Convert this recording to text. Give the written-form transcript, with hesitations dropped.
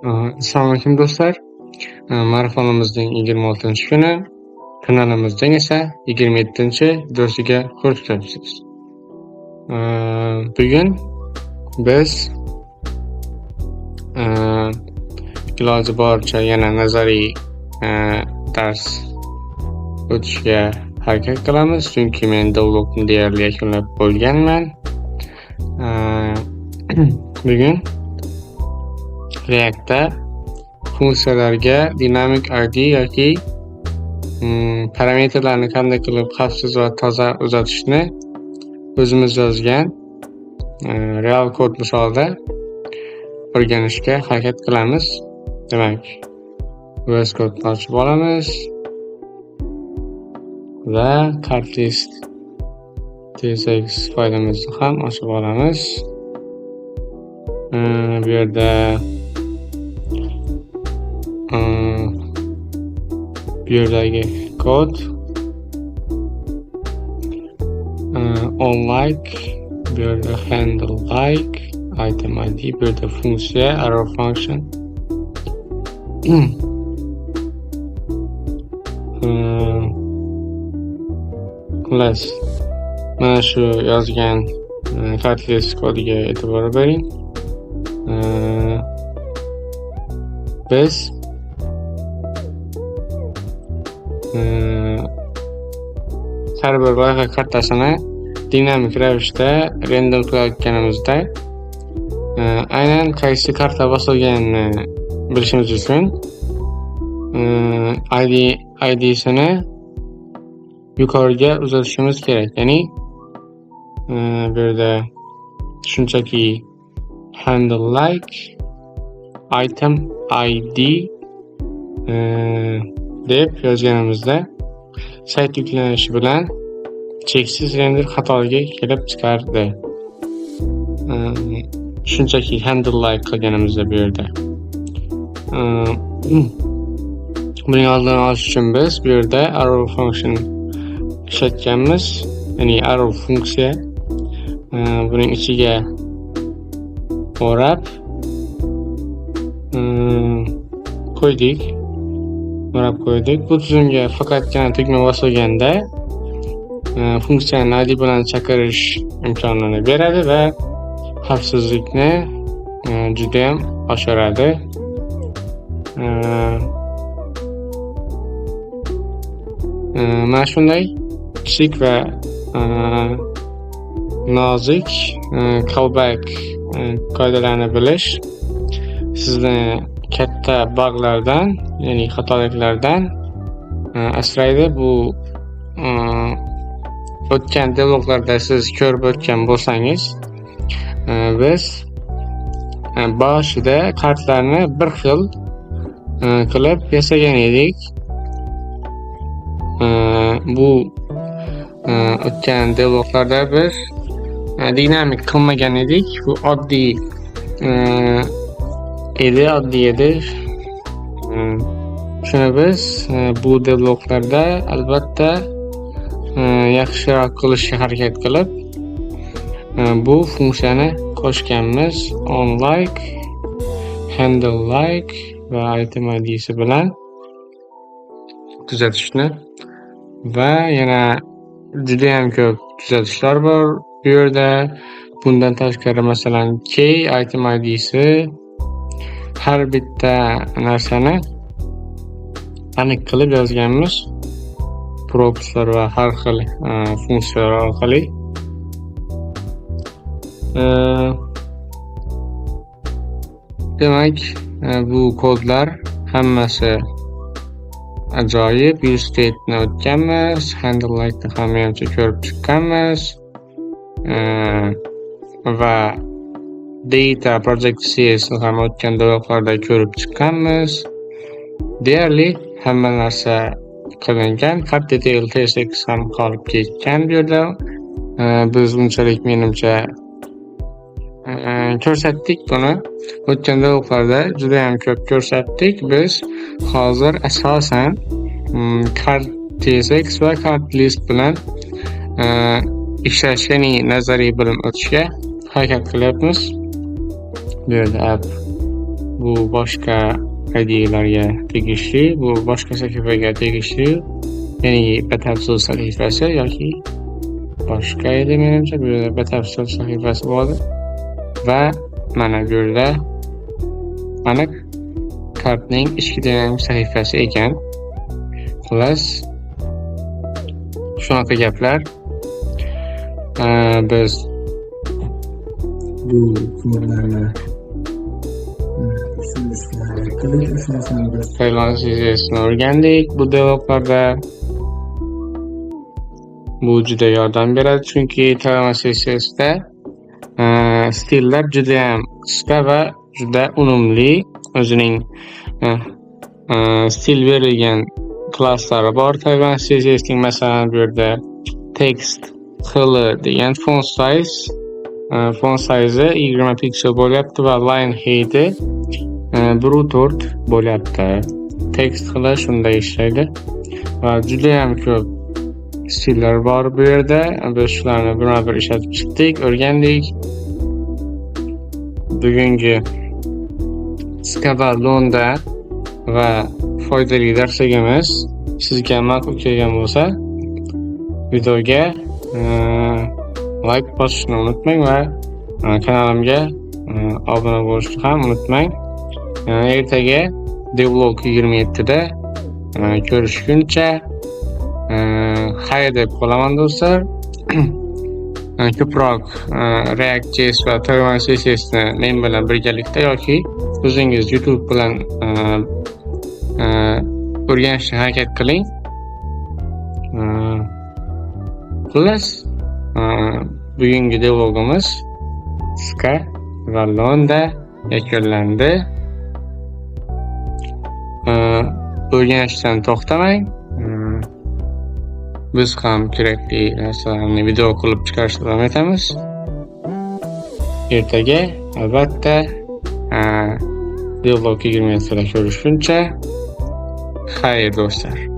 Assalomu alaykum do'stlar. Marafonimizning 26-kuni, kanalimizning esa 27-videosiga xush kelibsiz. Bugun biz iloji boricha yana nazariy dars o'tishga harakat qilamiz, chunki men developni deyarli yakunlab bo'lganman. Bugun React'da funksiyalarga dinamik ID yoki parametrlarni qanday qilib xavfsiz va toza uzatishni o'zimiz yozgan real kod misolida o'rganishga harakat qilamiz. Demak, VS Code ochib olamiz va Cartlist tsx faylimizni ham ochib olamiz. Bu yerda bu yerdagi kod onLike, bu yerda handle like, item ID, bu yerda funksiya arrow function. Xullas, mana shu yozgan Cartlist kodiga e'tibor bering. Biz har bir loyiha kartasini dinamik ravishda random qilayotganimizda aynan qaysi karta bosilganini bilishimiz uchun ID'sini yuqoriga uzatishimiz kerak. Ya'ni bu yerda shunchaki handle like item ID deb yozganimizda sayt yuklanishi bilan cheksiz render xatoligi kelib chiqardi. Shunchaki handle like qilganimizda bu yerda. Buning oldini olish uchun biz bu yerda arrow function ishlatganmiz. Ya'ni arrow funksiya buning ichiga o'rab qo'ydik. Bu tizimga faqatgina tugma bosilganda funksiyani ID bilan chaqirish imkonini beradi va xavfsizlikni juda ham oshiradi. Mana shunday kichik va nozik callback qoidalarini bilish sizni katta bug'lardan, ya'ni xatoliklardan asraydi. Bu o'tgan devloglarda siz ko'rib o'tgan bo'lsangiz, biz boshida kartlarni bir xil qilib yasagan edik. Bu o'tgan devloglarda biz dinamik qilmagan edik. Bu oddiy edi. Shuni biz bu devloglarda albatta yaxshiroq qilishga harakat qilib bu funksiyani qo'shganmiz. onLike, handle like va item ID'si bilan tuzatishni va yana juda ham ko'p tuzatishlar bor bu yerda. Bundan tashqari masalan key item ID'si har bitta narsani aniq qilib yozganmiz propslar va har xil funksiyalar orqali. Demak, bu kodlar hammasi ajoyib. Use state'ni o'tganmiz, handle like'ni ham menimcha ko'rib chiqqanmiz va data project.cs'ni ham o'tgan davlatlarda ko'rib chiqqanmiz. Deyarli hamma narsa qilingan. Card detail tsx ham qolib ketgan bu yerda. Biz unchalik menimcha ko'rsatdik buni. O'tgan davlatlarda juda ham ko'p ko'rsatdik. Biz hozir asosan card tsx va Cartlist bilan ishlash, ya'ni nazariy bilim o'tishga harakat qilyapmiz. Bu yerda app bu boshqa IDE'larga tegishli, bu boshqa sahifaga tegishli, ya'ni batafsil sahifasi yoki boshqa edi menimcha. Bu yerda batafsil sahifasi bor va mana bu yerda mana kartning ichki dinamik sahifasi ekan. Xullas, shunaqa gaplar. Biz bu kodlarni Tayvan sezgisini o'rgandik bu dialoglarda. Bu juda yordam beradi, chunki Tayvan sessiyasida stillar juda ham qisqa va juda unumli. O'zining stil berilgan klasslari bor Tayvan sessiyasining. Masalan, bu yerda text xili degan font size 20 piksel bo'lyapti va line height'i 1.4 bo'lyapti. Text xili shunday ishlaydi va juda ham ko'p stillar bor bu yerda. Biz shularni birma-bir ishlatib chiqdik, o'rgandik. Bugungi qisqa va lo'nda va foydali darsligimiz sizga ma'qul kelgan bo'lsa, videoga like bosishni unutmang va kanalimga obuna bo'lishni ham unutmang. Ertaga devlog 27 da ko'rishguncha xayr deb qolaman do'stlar. Ko'proq React.js va Tayvan sessiyasini men bilan birgalikda yoki o'zingiz YouTube bilan o'rganishga harakat qiling. Xullas, bugungi devlogimiz qisqa va lo'nda yakunlandi. O'rganishdan to'xtamang. Biz ham kerakli narsalarni video qilib chiqarishda davom etamiz. Ertaga albatta devlog 27 da ko'rishguncha xayr do'stlar.